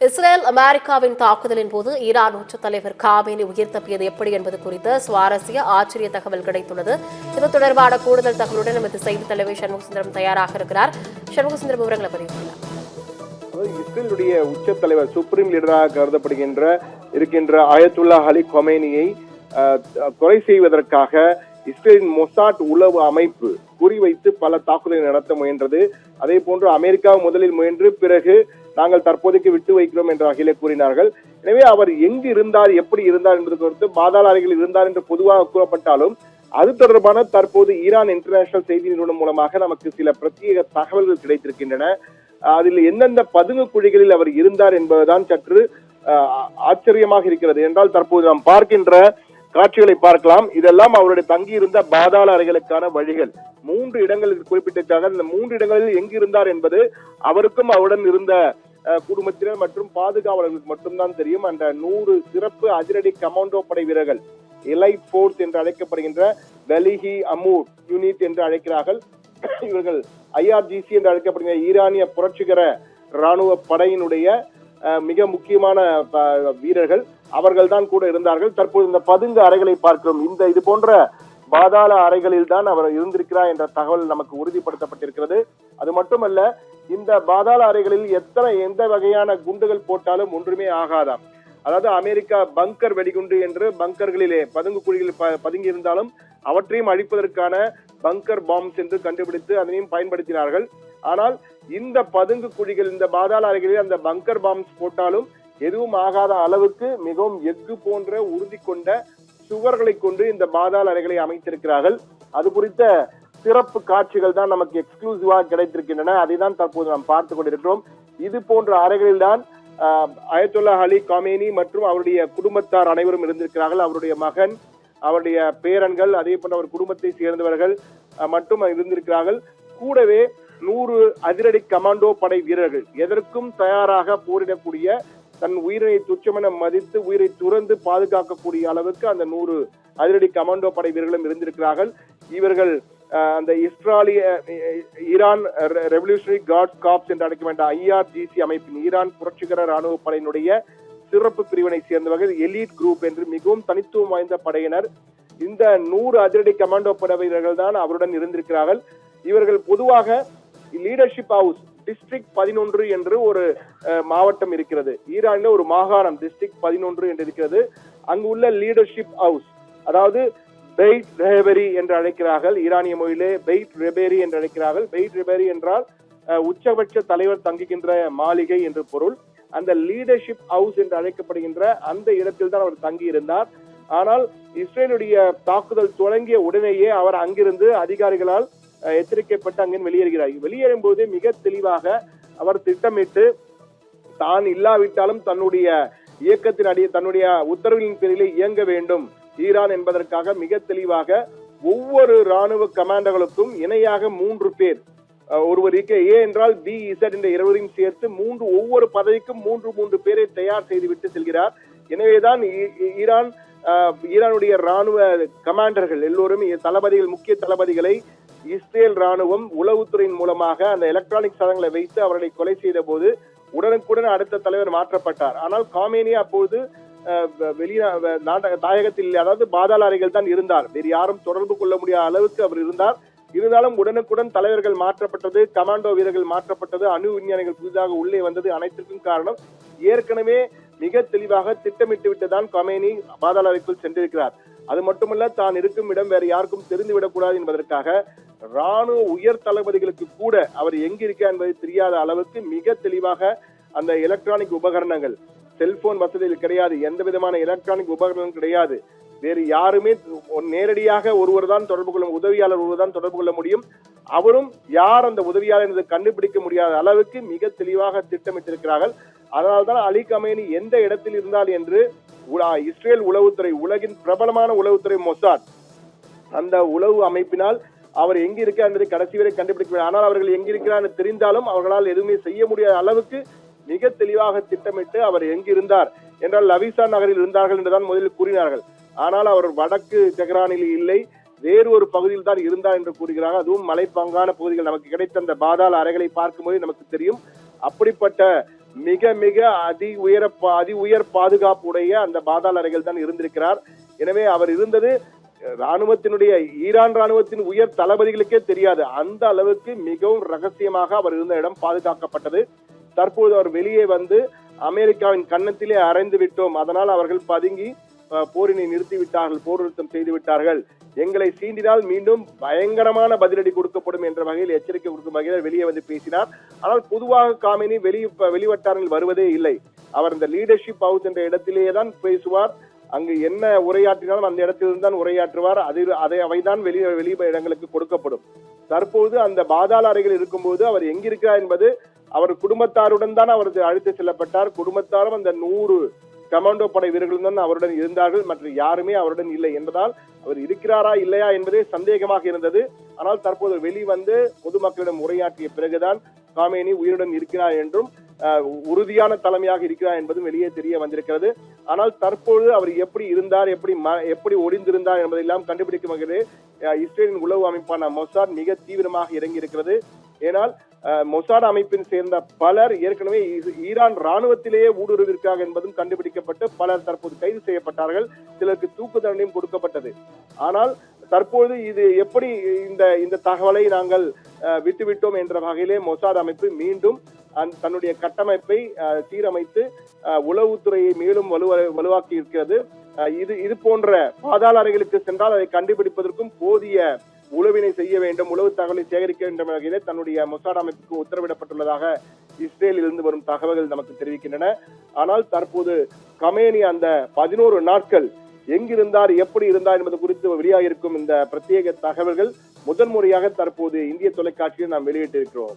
Israel அமெரிக்காவின் தாக்குதலின் போது ஈரான் உச்ச தலைவர் காமேனி உயிர் தப்பியது எப்படி என்பது குறித்த சுவாரஸ்ய ஆச்சரிய தகவல் கிடைத்துள்ளது. இது தொடர்பான கூடுதல் தகவலுடன் நமது செய்தி தலைவர் சண்முகசுந்தரம் தயாராக இருக்கிறார். சண்முகசுந்தரம் விவரங்களை பதிவுகிறார். இஸ்ரேலுடைய உச்ச தலைவர் சுப்ரீம் லீடராக கருதப்படுகின்ற அயத்துல்லா அலி கொமேனியை கொலை செய்வதற்காக இஸ்ரேலின் மொசாட் உளவு அமைப்பு குறிவைத்து பல தாக்குதலை நடத்த முயன்றது. அதே போன்று அமெரிக்கா முதலில் முயன்று பிறகு நாங்கள் தற்போதைக்கு விட்டு வைக்கிறோம் என்ற வகையிலே கூறினார்கள். எனவே அவர் எங்கு இருந்தார், எப்படி இருந்தார் என்பது குறித்து பாதாள அறைகளில் இருந்தார் என்று பொதுவாக கூறப்பட்டாலும் அது தொடர்பான தற்போது ஈரான் இன்டர்நேஷனல் செய்தி நிறுவனம் மூலமாக நமக்கு சில பிரத்யேக தகவல்கள் கிடைத்திருக்கின்றன. அதில் எந்தெந்த பதுங்கு குழிகளில் அவர் இருந்தார் என்பதுதான் சற்று ஆச்சரியமாக இருக்கிறது. என்றால் தற்போது நாம் பார்க்கின்ற காட்சிகளை பார்க்கலாம். இதெல்லாம் அவருடைய தங்கியிருந்த பாதாள அறைகளுக்கான வழிகள். 3 இடங்களுக்கு குறிப்பிட்டிருக்காங்க. இந்த 3 இடங்களில் எங்கு இருந்தார் என்பது அவருக்கும் அவருடன் இருந்த குடும்பத்தினர் மற்றும் பாதுகாவலர்களுக்கு மட்டும்தான் தெரியும். அந்த 100 சிறப்பு அதிரடி கமாண்டோ படை வீரர்கள், எலைட் போர்ஸ் என்று அழைக்கப்படுகின்ற வெலிஹி அமூர் யூனிட் என்று அழைக்கிறார்கள். இவர்கள் IRGC என்று அழைக்கப்படுகிற ஈரானிய புரட்சிகர ராணுவ படையினுடைய மிக முக்கியமான வீரர்கள் அவர்கள் தான் கூட இருந்தார்கள். தற்போது இந்த பதுங்கு அறைகளை பார்க்கிறோம். இது போன்ற பாதாள அறைகளில் தான் அவர் இருந்திருக்கிறார் என்ற தகவல் நமக்கு உறுதிப்படுத்தப்பட்டிருக்கிறது. அது மட்டுமல்ல, இந்த பாதாள அறைகளில் எந்த வகையான குண்டுகள் போட்டாலும் ஒன்றுமே ஆகாதாம். அதாவது அமெரிக்கா பங்கர் வெடிகுண்டு என்று பங்கர்களிலே பதுங்கு குழிகளில் பதுங்கி இருந்தாலும் அவற்றையும் அழிப்பதற்கான பங்கர் பாம்ஸ் என்று கண்டுபிடித்து அதனையும் பயன்படுத்தினார்கள். ஆனால் இந்த பதுங்கு குழிகள், இந்த பாதாள அறைகளில் அந்த பங்கர் பாம்ஸ் போட்டாலும் எதுவும் ஆகாத அளவுக்கு மிகவும் எஃகு போன்ற உறுதி கொண்ட சுவர்களை கொண்டு இந்த பாதாள அறைகளை அமைத்திருக்கிறார்கள். அது குறித்த சிறப்பு காட்சிகள் தான் நமக்கு எக்ஸ்க்ளூசிவாக கிடைத்திருக்கின்றன. அதை தான் தற்போது நாம் பார்த்துக் கொண்டிருக்கிறோம். இது போன்ற அறைகளில் தான் அயத்துல்லா அலி காமேனி மற்றும் அவருடைய குடும்பத்தார் அனைவரும் இருந்திருக்கிறார்கள். அவருடைய மகன், அவருடைய பேரன்கள், அதே போன்ற அவர் குடும்பத்தை சேர்ந்தவர்கள் மட்டும் இருந்திருக்கிறார்கள். கூடவே 100 அதிரடி கமாண்டோ படை வீரர்கள், எதற்கும் தயாராக போரிடக்கூடிய, தன் உயிரை துச்சமென மதித்து உயிரை துறந்து பாதுகாக்கக்கூடிய அளவுக்கு அந்த 100 அதிரடி கமாண்டோ படை வீரர்களும் இருந்திருக்கிறார்கள். இவர்கள் அந்த ஈரான் ரெவல்யூஷனரி கார்ட்ஸ் கார்ப்ஸ் என்று அழைக்க வேண்டிய IRGC அமைப்பின், ஈரான் புரட்சிகர ராணுவ படையினுடைய சிறப்பு பிரிவினை சேர்ந்தவர்கள், எலீட் குரூப் என்று மிகவும் தனித்துவம் வாய்ந்த படையினர். இந்த 100 அதிரடி கமாண்டோ படை வீரர்கள் தான் அவருடன் இருந்திருக்கிறார்கள். இவர்கள் பொதுவாக லீடர்ஷிப் ஹவுஸ் டிஸ்ட்ரிக்ட் 11 என்று ஒரு மாவட்டம் இருக்கிறது. ஈரான்ல ஒரு மாகாணம் டிஸ்ட்ரிக்ட் 11 என்று இருக்கிறது. அங்கு உள்ள லீடர்ஷிப் ஹவுஸ், அதாவது பெய்ட் ரெபேரி என்று அழைக்கிறார்கள். ஈரானிய மொழியிலே பெய்ட் ரெபேரி என்று அழைக்கிறார்கள். பெய்ட் ரெபேரி என்றால் உச்சபட்ச தலைவர் தங்குகின்ற மாளிகை என்று பொருள். அந்த லீடர்ஷிப் ஹவுஸ் என்று அழைக்கப்படுகின்ற அந்த இடத்தில் தான் அவர் தங்கி இருந்தார். ஆனால் இஸ்ரேலுடைய தாக்குதல் தொடங்கிய உடனேயே அவர் அங்கிருந்து அதிகாரிகளால் எச்சரிக்கப்பட்டு அங்கிருந்து வெளியேறுகிறார். வெளியேறும் போது மிக தெளிவாக அவர் திட்டமிட்டு, தான் இல்லாவிட்டாலும் தன்னுடைய இயக்கத்தின் தன்னுடைய உத்தரவின் பேரில் இயங்க வேண்டும் ஈரான் என்பதற்காக மிக தெளிவாக ஒவ்வொரு ராணுவ கமாண்டர்களுக்கும் இணையாக 3 பேர், ஒருவர் A என்றால் B, Z என்ற இருவரையும் சேர்த்து ஒவ்வொரு பதவிக்கும் 3 பேரை தயார் செய்துவிட்டு செல்கிறார். எனவேதான் ஈரானுடைய ராணுவ கமாண்டர்கள் எல்லோரும் தளபதிகள், முக்கிய தளபதிகளை இஸ்ரேல் ராணுவம் உளவுத்துறையின் மூலமாக அந்த எலக்ட்ரானிக் சாதனங்களை வைத்து அவர்களை கொலை செய்த போது உடனுக்குடன் அடுத்த தலைவர் மாற்றப்பட்டார். ஆனால் காமேனி அப்போது தாயகத்தில், அதாவது பாதாள அறைகள் தான் இருந்தார். வேறு யாரும் தொடர்பு கொள்ள முடியாத அளவுக்கு அவர் இருந்தார். இருந்தாலும் உடனுக்குடன் தலைவர்கள் மாற்றப்பட்டது, கமாண்டோ வீரர்கள் மாற்றப்பட்டது, அணு விஞ்ஞானிகள் புதிதாக உள்ளே வந்தது. அனைத்திற்கும் காரணம் ஏற்கனவே மிக தெளிவாக திட்டமிட்டு விட்டுதான் காமேனி பாதாள அறைக்குள் சென்றிருக்கிறார். அது மட்டுமல்ல, தான் இருக்கும் இடம் வேற யாருக்கும் தெரிந்துவிடக்கூடாது என்பதற்காக ராணுவ உயர் தளபதிகளுக்கு கூட அவர் எங்கிருக்கார் என்பது தெரியாத அளவுக்கு மிக தெளிவாக அந்த எலக்ட்ரானிக் உபகரணங்கள், செல்போன் வசதியில் கிடையாது, எந்த விதமான எலக்ட்ரானிக் உபகரணம் கிடையாது. வேறு யாருமே நேரடியாக ஒருவர் தான் தொடர்பு கொள்ள, உதவியாளர் ஒருவர் தான் தொடர்பு கொள்ள முடியும். அவரும் யார் அந்த உதவியாளர் என்பதை கண்டுபிடிக்க முடியாத அளவுக்கு மிக தெளிவாக திட்டமிட்டிருக்கிறார்கள். அதனால்தான் அலி கமேனி எந்த இடத்தில் இருந்தால் என்று இஸ்ரேல் உளவுத்துறை, உலகின் பிரபலமான உளவுத்துறை மொசாட், அந்த உளவு அமைப்பினால் அவர் எங்க இருக்கிறார் என்பதை கடைசி வரை கண்டுபிடிக்க. ஆனால் அவர்கள் எங்கிருக்கிறார் தெரிந்தாலும் அவர்களால் எதுவுமே செய்ய முடியாத அளவுக்கு மிக தெளிவாக திட்டமிட்டு அவர் எங்கிருந்தார் என்றால் லவிசா நகரில் இருந்தார்கள் என்றுதான் முதலில் கூறினார்கள். ஆனால் அவர் வடக்கு தெஹ்ரானில் இல்லை, வேறு ஒரு பகுதியில் தான் இருந்தார் என்று கூறுகிறார்கள். அதுவும் மலைப்பாங்கான பகுதிகள். நமக்கு கிடைத்த அந்த பாதாள அறைகளை பார்க்கும்போது நமக்கு தெரியும். அப்படிப்பட்ட மிக மிக அதி உயர் பாதுகாப்புடைய அந்த பாதாள அறைகள் தான் இருந்திருக்கிறார். எனவே அவர் இருந்தது ஈரான் ராணுவத்தின் உயர் தளபதிகளுக்கே தெரியாது. அந்த அளவுக்கு மிகவும் ரகசியமாக அவர் இருந்த இடம் பாதுகாக்கப்பட்டது. தற்போது அவர் வெளியே வந்து அமெரிக்காவின் கன்னத்திலே அறைந்து விட்டோம், அதனால் அவர்கள் பதுங்கி போரினை நிறுத்திவிட்டார்கள், போர் நிறுத்தம் செய்து விட்டார்கள், எங்களை சீண்டினால் மீண்டும் பயங்கரமான பதிலடி கொடுக்கப்படும் என்ற வகையில் எச்சரிக்கை கொடுக்கும் வகையில் வெளியே வந்து பேசினார். ஆனால் பொதுவாக காமினி வெளிவட்டாரங்கள் வருவதே இல்லை. அவர் இந்த லீடர்ஷிப் ஹவுஸ் என்ற இடத்திலேயே தான் பேசுவார். அங்கு என்ன உரையாற்றினாலும் அந்த இடத்திலிருந்து தான் உரையாற்றுவார். அவைதான் வெளி இடங்களுக்கு கொடுக்கப்படும். தற்போது அந்த பாதாள அறைகள் இருக்கும்போது அவர் எங்கிருக்கிறார் என்பது அவர் குடும்பத்தாருடன் தான் அவர் அழைத்து செல்லப்பட்டார். குடும்பத்தாரும் அந்த 100 கமாண்டோ படை வீரர்களும் தான் அவருடன் இருந்தார்கள், மற்ற யாருமே அவருடன் இல்லை என்பதால் அவர் இருக்கிறாரா இல்லையா என்பதே சந்தேகமாக இருந்தது. ஆனால் தற்போது வெளிவந்து பொதுமக்களிடம் உரையாற்றிய பிறகுதான் காமேனி உயிருடன் இருக்கிறார் என்றும் உறுதியான தலைமையாக இருக்கிறார் என்பதும் வெளியே தெரிய வந்திருக்கிறது. ஆனால் தற்போது அவர் எப்படி இருந்தார், எப்படி ஒளிந்திருந்தார் என்பதெல்லாம் கண்டுபிடிக்கும் வகையில் இஸ்ரேலின் உளவு அமைப்பான மொசாட் மிக தீவிரமாக இறங்கி இருக்கிறது. ஏனால் மொசாட் அமைப்பின் சேர்ந்த பலர் ஏற்கனவே ஈரான் ராணுவத்திலேயே ஊடுருவிருக்கிறார்கள் என்பதும் கண்டுபிடிக்கப்பட்டு பலர் தற்போது கைது செய்யப்பட்டார்கள். சிலருக்கு தூக்கு தண்டனையும் கொடுக்கப்பட்டது. ஆனால் தற்போது இது எப்படி இந்த தகவலை நாங்கள் விட்டுவிட்டோம் என்ற வகையிலே மொசாட் அமைப்பு மீண்டும் தன்னுடைய கட்டமைப்பை சீரமைத்து உளவுத்துறையை மேலும் வலுவாக்கி இருக்கிறது. இது போன்ற பாதாள அறைகளுக்கு சென்றால் அதை கண்டுபிடிப்பதற்கும் போதிய உளவினை செய்ய வேண்டும், உளவு தகவலை சேகரிக்க வேண்டும் என்ற வகையிலே தன்னுடைய மொசாட் அமைப்புக்கு உத்தரவிடப்பட்டுள்ளதாக இஸ்ரேலில் இருந்து வரும் தகவல்கள் நமக்கு தெரிவிக்கின்றன. ஆனால் தற்போது கமேனி அந்த 11 நாட்கள் எங்கிருந்தார், எப்படி இருந்தார் என்பது குறித்து வெளியாகிருக்கும் இந்த பிரத்யேக தகவல்கள் முதன்முறையாக தற்போது இந்திய தொலைக்காட்சியில் நாம் வெளியிட்டிருக்கிறோம்.